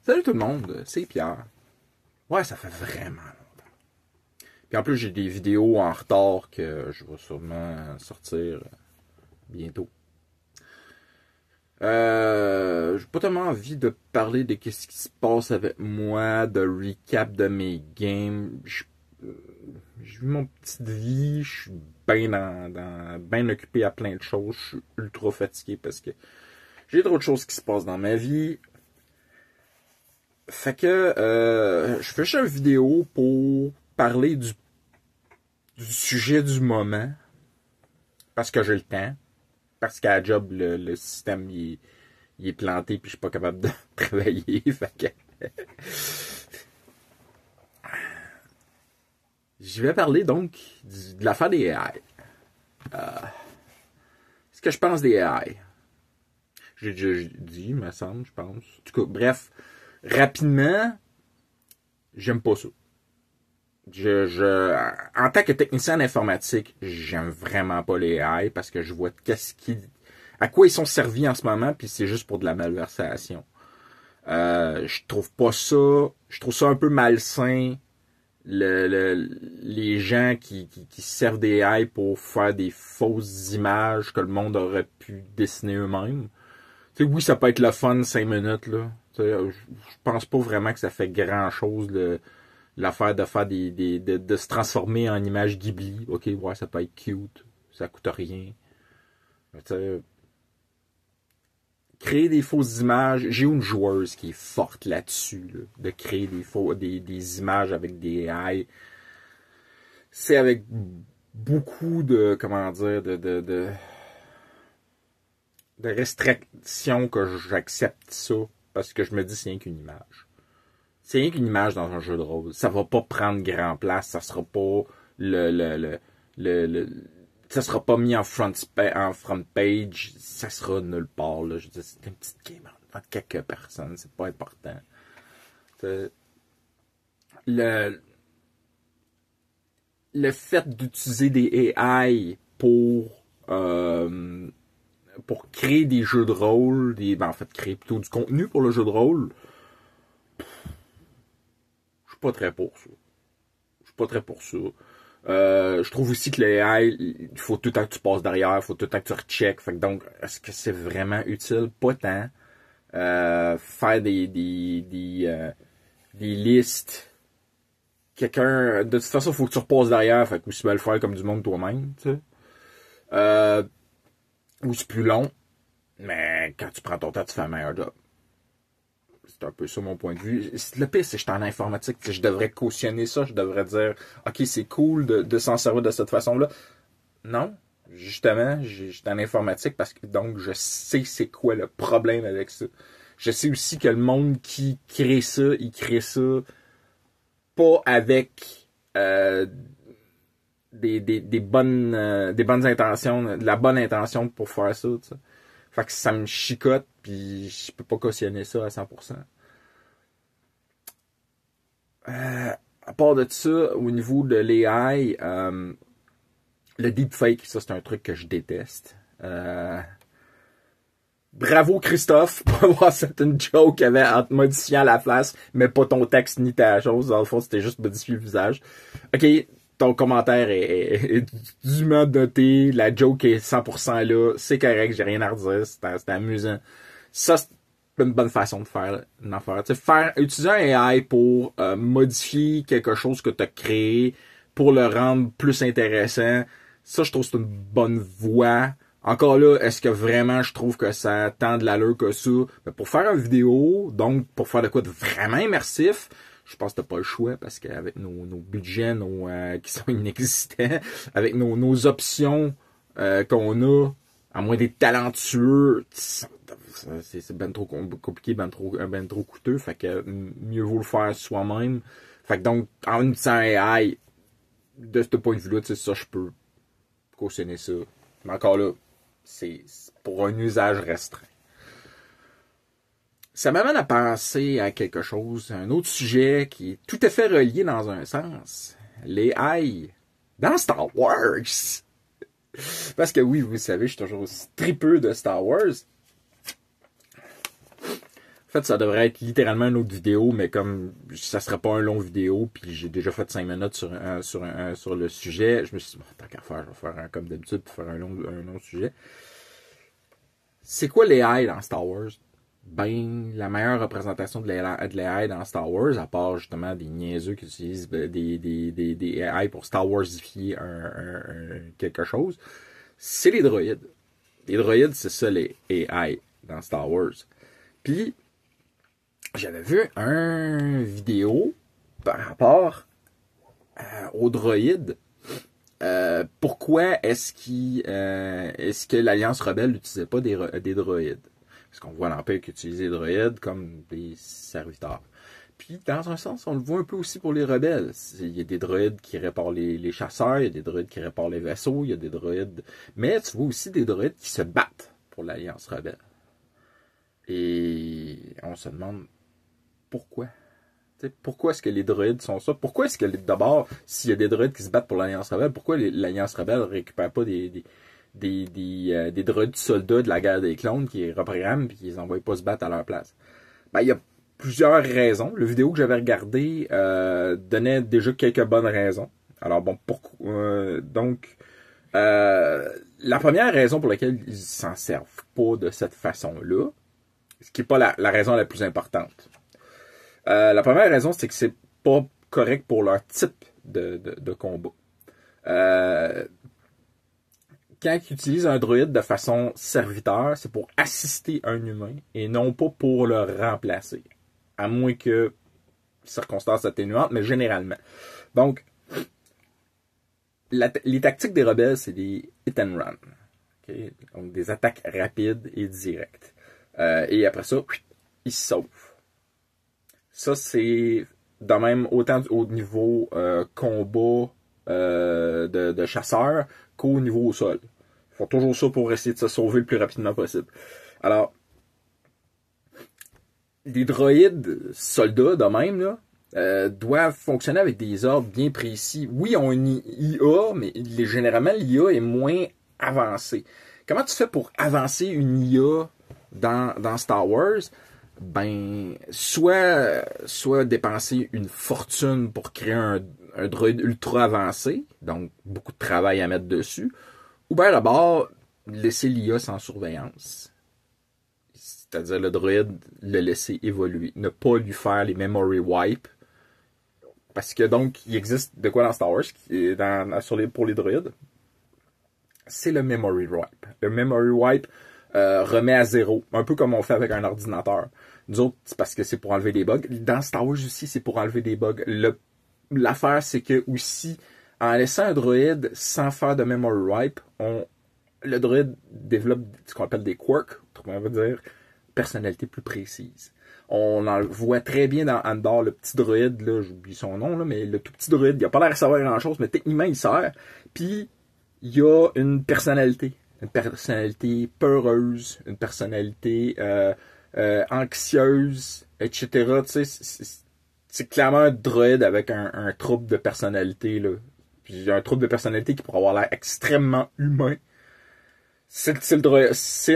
Salut tout le monde, c'est Pierre. Ouais, ça fait vraiment longtemps. Puis en plus, j'ai des vidéos en retard que je vais sûrement sortir bientôt. J'ai pas tellement envie de parler de ce qui se passe avec moi, de recap de mes games. J'ai vu mon petite vie, je suis bien occupé à plein de choses. Je suis ultra fatigué parce que j'ai trop de choses qui se passent dans ma vie. Fait que je fais juste une vidéo pour parler du sujet du moment. Parce que j'ai le temps. Parce qu'à la job, le système il est planté puis je suis pas capable de travailler. Fait que je vais parler donc de l'affaire des AI. Ce que je pense des AI. J'ai déjà dit, me semble, je pense. En tout cas, bref, rapidement, j'aime pas ça. En tant que technicien en informatique, j'aime vraiment pas les AI parce que je vois à quoi ils sont servis en ce moment, puis c'est juste pour de la malversation. Je trouve ça un peu malsain. Les gens qui servent des AI pour faire des fausses images que le monde aurait pu dessiner eux-mêmes. Tu sais, oui, ça peut être le fun 5 minutes, là. Tu sais, je pense pas vraiment que ça fait grand-chose, l'affaire de faire de se transformer en image Ghibli. Ok, ouais, ça peut être cute. Ça coûte rien. Mais tu sais, créer des fausses images. J'ai une joueuse qui est forte là-dessus, là, de créer des images avec des AI. C'est avec beaucoup de, comment dire, de restrictions que j'accepte ça. Parce que je me dis, c'est rien qu'une image. C'est rien qu'une image dans un jeu de rôle. Ça va pas prendre grand place. Ça sera pas ça sera pas mis en front page. Ça sera nulle part, là. Je veux dire, c'est une petite game entre quelques personnes. C'est pas important. Le fait d'utiliser des AI pour créer des jeux de rôle, en fait, créer plutôt du contenu pour le jeu de rôle, je suis pas très pour ça. Je trouve aussi que les AI, il faut tout le temps que tu passes derrière, il faut tout le temps que tu recheckes. Fait que donc, est-ce que c'est vraiment utile? Pas tant. Faire des listes. De toute façon, il faut que tu repasses derrière, fait que aussi bien le faire comme du monde toi-même, tu sais. Ou c'est plus long, mais quand tu prends ton temps, tu fais un meilleur job. C'est un peu ça mon point de vue. Le pire, c'est que je suis en informatique. Je devrais cautionner ça. Je devrais dire, OK, c'est cool de s'en servir de cette façon-là. Non. Justement, je suis en informatique parce que donc je sais c'est quoi le problème avec ça. Je sais aussi que le monde qui crée ça, il crée ça pas avec des bonnes intentions, de la bonne intention pour faire ça. T'sais. Fait que ça me chicote, puis je peux pas cautionner ça à 100%. À part de ça, au niveau de l'AI, le deepfake, ça c'est un truc que je déteste. Bravo Christophe pour avoir cette une joke avait en te modifiant la face, mais pas ton texte ni ta chose. Dans le fond, c'était juste modifier le visage. Ok, ton commentaire est dûment noté, la joke est 100% là, c'est correct, j'ai rien à redire, c'était amusant. Ça, c'est une bonne façon de faire une affaire. Tu sais, utiliser un AI pour modifier quelque chose que tu as créé, pour le rendre plus intéressant, ça, je trouve que c'est une bonne voie. Encore là, est-ce que vraiment je trouve que ça tend de l'allure que ça? Mais pour faire une vidéo, donc pour faire de quoi de vraiment immersif, je pense que t'as pas le choix parce qu'avec nos budgets qui sont inexistants, avec nos options qu'on a, à moins d'être talentueux, c'est ben trop compliqué, ben trop coûteux, fait que mieux vaut le faire soi-même. Fait que donc, en utilisant AI, de ce point de vue-là, tu sais, ça, je peux cautionner ça. Mais encore là, c'est pour un usage restreint. Ça m'amène à penser à quelque chose, un autre sujet qui est tout à fait relié dans un sens. Les AI dans Star Wars. Parce que oui, vous savez, je suis toujours aussi tripeux de Star Wars. fait, ça devrait être littéralement une autre vidéo, mais comme ça serait pas un long vidéo, puis j'ai déjà fait 5 minutes sur le sujet, je me suis dit, bon, tant qu'à faire, je vais faire comme d'habitude pour faire un long sujet. C'est quoi l'AI dans Star Wars? Ben, la meilleure représentation de l'AI dans Star Wars, à part justement des niaiseux qui utilisent des AI pour Star Warsifier quelque chose, c'est les droïdes. Les droïdes, c'est ça les AI dans Star Wars. Puis, j'avais vu une vidéo par rapport aux droïdes. Pourquoi est-ce que l'Alliance Rebelle n'utilisait pas des droïdes? Parce qu'on voit l'Empire qui utilise les droïdes comme des serviteurs. Puis, dans un sens, on le voit un peu aussi pour les rebelles. Il y a des droïdes qui réparent les chasseurs, il y a des droïdes qui réparent les vaisseaux, il y a des droïdes... Mais tu vois aussi des droïdes qui se battent pour l'Alliance Rebelle. Et on se demande pourquoi. T'sais, pourquoi est-ce que les droïdes sont ça? Pourquoi est-ce que, d'abord, s'il y a des droïdes qui se battent pour l'Alliance Rebelle, pourquoi l'Alliance Rebelle ne récupère pas des droïdes soldats de la guerre des clones qui les reprogramment et qui les envoient pas se battre à leur place? Ben, il y a plusieurs raisons. La vidéo que j'avais regardée donnait déjà quelques bonnes raisons. Alors bon, pourquoi la première raison pour laquelle ils s'en servent pas de cette façon-là, ce qui n'est pas la raison la plus importante. La première raison, c'est que c'est pas correct pour leur type de combat. Quand ils utilisent un droïde de façon serviteur, c'est pour assister un humain et non pas pour le remplacer. À moins que circonstances atténuantes, mais généralement. Donc, les tactiques des rebelles, c'est des hit and run. Okay? Donc, des attaques rapides et directes. Et après ça, ils se sauvent. Ça, c'est de même autant au niveau combat de chasseurs qu'au niveau au sol. Ils font toujours ça pour essayer de se sauver le plus rapidement possible. Alors, les droïdes soldats, de même, là, doivent fonctionner avec des ordres bien précis. Oui, ils ont une IA, mais généralement, l'IA est moins avancée. Comment tu fais pour avancer une IA dans Star Wars? Ben, soit dépenser une fortune pour créer un droïde ultra avancé, donc beaucoup de travail à mettre dessus, ou bien d'abord laisser l'IA sans surveillance. C'est-à-dire le droïde, le laisser évoluer, ne pas lui faire les memory wipes. Parce que donc, il existe de quoi dans Star Wars pour les droïdes? C'est le memory wipe. Le memory wipe remet à zéro, un peu comme on fait avec un ordinateur. Nous autres, c'est parce que c'est pour enlever des bugs. Dans Star Wars aussi, c'est pour enlever des bugs. L'affaire, c'est que aussi, en laissant un droïde sans faire de memory wipe, le droïde développe ce qu'on appelle des quirks, on va dire, personnalité plus précise. On en voit très bien dans Andor, le petit droïde, là, j'oublie son nom, là, mais le tout petit droïde, il a pas l'air de savoir grand-chose, mais techniquement, il sert. Puis, il y a une personnalité peureuse, une personnalité anxieuse, etc. Tu sais, c'est clairement un droïde avec un trouble de personnalité, là. Puis un trouble de personnalité qui pourrait avoir l'air extrêmement humain. C'est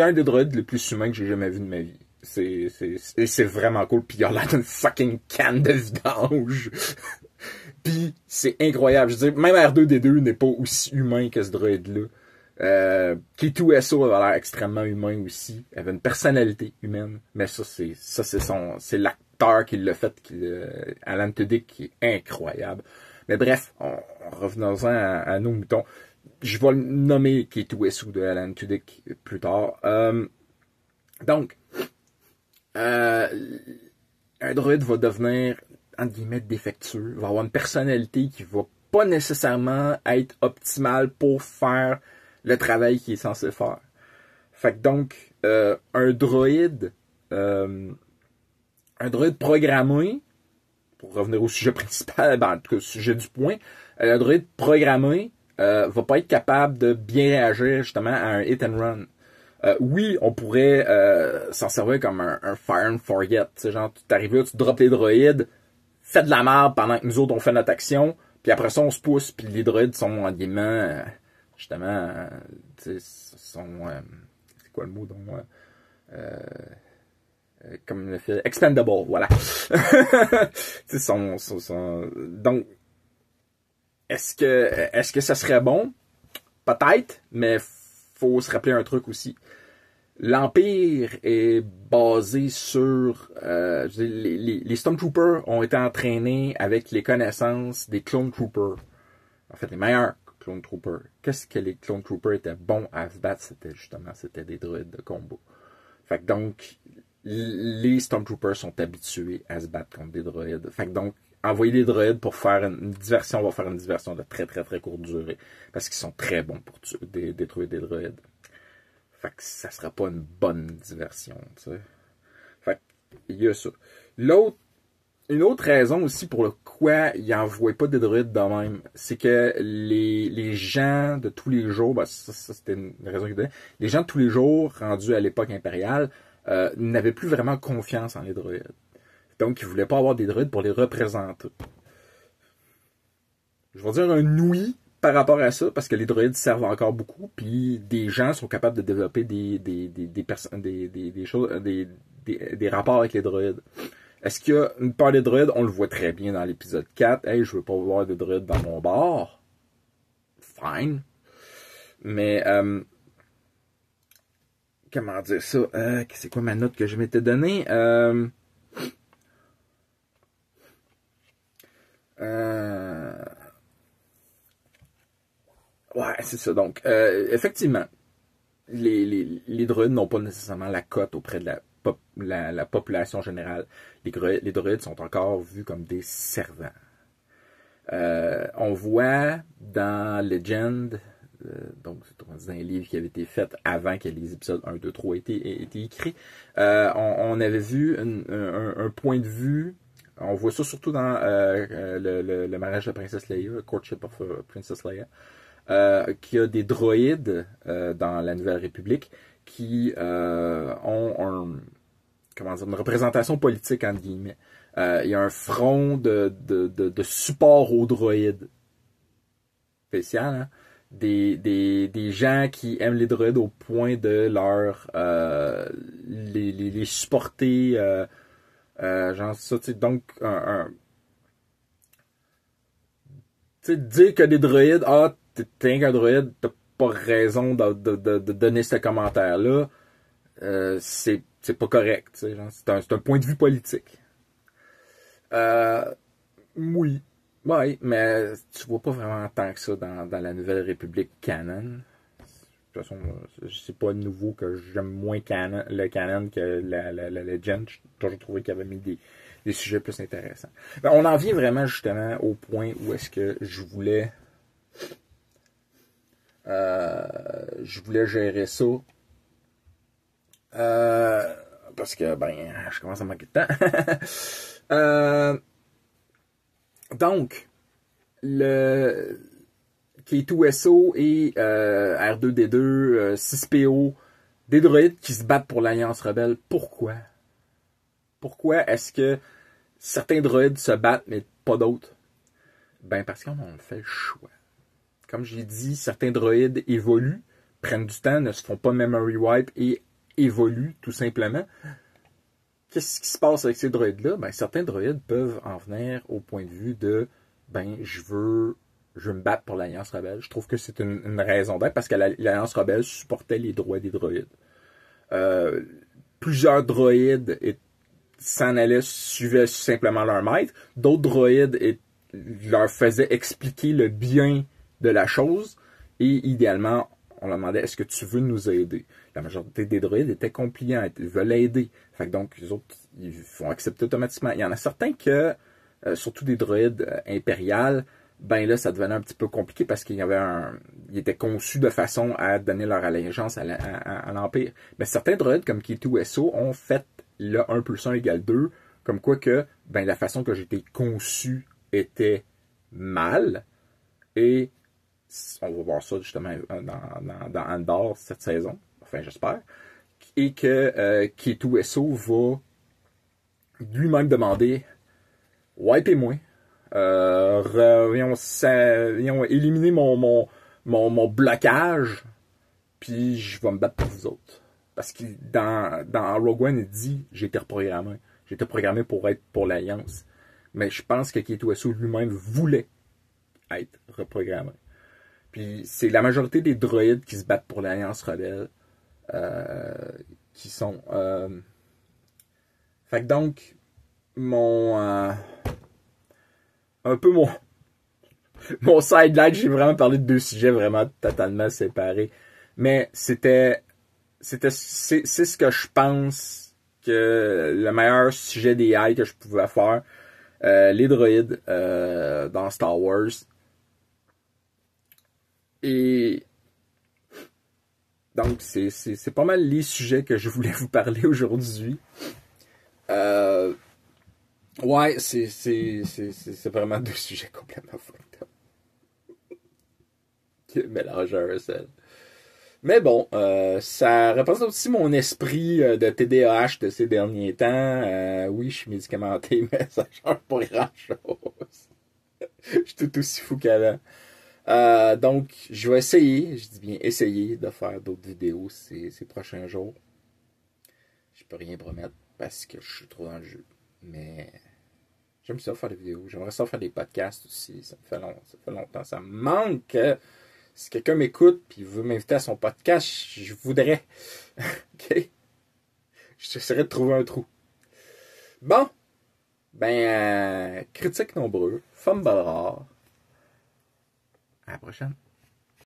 un des droïdes les plus humains que j'ai jamais vu de ma vie. C'est vraiment cool. Puis il a l'air d'une fucking canne de vidange. Puis c'est incroyable. Je veux dire, même R2-D2 n'est pas aussi humain que ce droïde-là. K2SO avait l'air extrêmement humain aussi. Il avait une personnalité humaine. Mais c'est l'acteur qui l'a fait, Alan Tudyk, qui est incroyable. Mais bref, revenons-en à nos moutons. Je vais le nommer K2SO de Alan Tudyk plus tard. Donc, un droïde va devenir, entre guillemets, défectueux, va avoir une personnalité qui va pas nécessairement être optimale pour faire le travail qu'il est censé faire. Fait que donc, un droïde programmé, pour revenir au sujet principal, en tout cas au sujet du point, un droïde programmé va pas être capable de bien réagir justement à un hit and run. Oui, on pourrait s'en servir comme un fire and forget. Tu sais, genre, tu t'arrives là, tu drops les droïdes, fais de la merde pendant que nous autres on fait notre action, puis après ça on se pousse, puis les droïdes sont en guillemets justement, tu sais, c'est quoi le mot donc comme le fait Expendable, voilà. C'est donc, est-ce que ça serait bon? Peut-être, mais faut se rappeler un truc aussi. L'Empire est basé sur... les Stormtroopers ont été entraînés avec les connaissances des Clone Troopers. En fait, les meilleurs Clone Troopers. Qu'est-ce que les Clone Troopers étaient bons à se battre? C'était des droïdes de combat. Fait que donc, les Stormtroopers sont habitués à se battre contre des droïdes. Fait que donc, envoyer des droïdes pour faire une diversion, on va faire une diversion de très très très courte durée. Parce qu'ils sont très bons pour détruire des droïdes. Fait que ça sera pas une bonne diversion, tu sais. Fait qu'il y a ça. Une autre raison aussi pour le quoi ils n'envoient pas des droïdes de même, c'est que les gens de tous les jours, ça c'était une raison qu'ils donnaient, les gens de tous les jours rendus à l'époque impériale n'avaient plus vraiment confiance en les droïdes. Donc ils voulaient pas avoir des droïdes pour les représenter. Je vais dire un oui par rapport à ça, parce que les droïdes servent encore beaucoup, puis des gens sont capables de développer des rapports avec les droïdes. Est-ce qu'il y a une peur des droïdes? On le voit très bien dans l'épisode 4. Hey, je veux pas voir des droïdes dans mon bar. Fine. Mais, comment dire ça? C'est quoi ma note que je m'étais donnée? Ouais, c'est ça. Donc, effectivement, les droïdes n'ont pas nécessairement la cote auprès de la population générale. Les droïdes sont encore vus comme des servants. On voit dans Legend, donc c'est un livre qui avait été fait avant que les épisodes 1, 2, 3 aient été écrits, on avait vu un point de vue. On voit ça surtout dans le mariage de Princesse Leia, Courtship of Princess Leia. Qu'il y a des droïdes dans la Nouvelle République qui ont une représentation politique, entre guillemets. Il y a un front de support aux droïdes. Spécial, hein? Des gens qui aiment les droïdes au point de les supporter. Genre ça, tu sais, donc tu sais, dire que des droïdes, t'es qu'un droïde, t'as pas raison de donner ce commentaire-là. C'est pas correct. C'est un point de vue politique. Oui. Ouais, mais tu vois pas vraiment tant que ça dans la Nouvelle République canon. De toute façon, c'est pas nouveau que j'aime moins le canon que la Legend. J'ai toujours trouvé qu'il y avait mis des sujets plus intéressants. Ben, on en vient vraiment justement au point où est-ce que je voulais gérer ça. Parce que, je commence à manquer de temps. Donc, le K2SO et R2D2, 6PO, des droïdes qui se battent pour l'Alliance Rebelle. Pourquoi? Pourquoi est-ce que certains droïdes se battent, mais pas d'autres? Parce qu'on en fait le choix. Comme j'ai dit, certains droïdes évoluent, prennent du temps, ne se font pas memory wipe et évoluent tout simplement. Qu'est-ce qui se passe avec ces droïdes-là? Certains droïdes peuvent en venir au point de vue de je veux me battre pour l'Alliance Rebelle. Je trouve que c'est une raison d'être parce que l'Alliance Rebelle supportait les droits des droïdes. Plusieurs droïdes s'en allaient, suivaient simplement leur maître. D'autres droïdes leur faisaient expliquer le bien de la chose et idéalement, on leur demandait est-ce que tu veux nous aider? La majorité des droïdes étaient compliants, ils veulent aider. Fait que donc, les autres, ils vont accepter automatiquement. Il y en a certains que, surtout des droïdes impériales, là, ça devenait un petit peu compliqué parce qu'ils étaient conçus de façon à donner leur allégeance à l'Empire. Mais certains droïdes, comme K2SO, ont fait le 1 plus 1 égale 2, comme quoi que, la façon que j'étais conçu était mal, et on va voir ça justement dans Andor cette saison, enfin j'espère, et que K2SO va lui-même demander « Wipez-moi, viens éliminer mon blocage, puis je vais me battre pour vous autres. » Parce que dans Rogue One, il dit, j'ai été reprogrammé. J'ai été programmé pour être pour l'Alliance. Mais je pense que K2SO lui-même voulait être reprogrammé. Puis c'est la majorité des droïdes qui se battent pour l'Alliance rebelle. Qui sont... Fait que donc, un peu mon sideline, j'ai vraiment parlé de deux sujets vraiment totalement séparés. Mais c'est ce que je pense que le meilleur sujet des AI que je pouvais faire. Les droïdes dans Star Wars. Et donc, c'est pas mal les sujets que je voulais vous parler aujourd'hui. Ouais, c'est vraiment deux sujets complètement fucked up. Mélangé à un seul. Mais bon, ça représente aussi mon esprit de TDAH de ces derniers temps. Oui, je suis médicamenté, mais ça change pas grand-chose. Je suis tout aussi fou qu'avant. Donc, je vais essayer, je dis bien essayer, de faire d'autres vidéos ces prochains jours. Je peux rien promettre parce que je suis trop dans le jeu. Mais j'aime ça faire des vidéos. J'aimerais ça faire des podcasts aussi. Ça fait longtemps. Ça me manque. Si quelqu'un m'écoute et veut m'inviter à son podcast, je voudrais. OK? J'essaierai de trouver un trou. Bon. Ben, critique nombreux. Fumble rare. À la prochaine.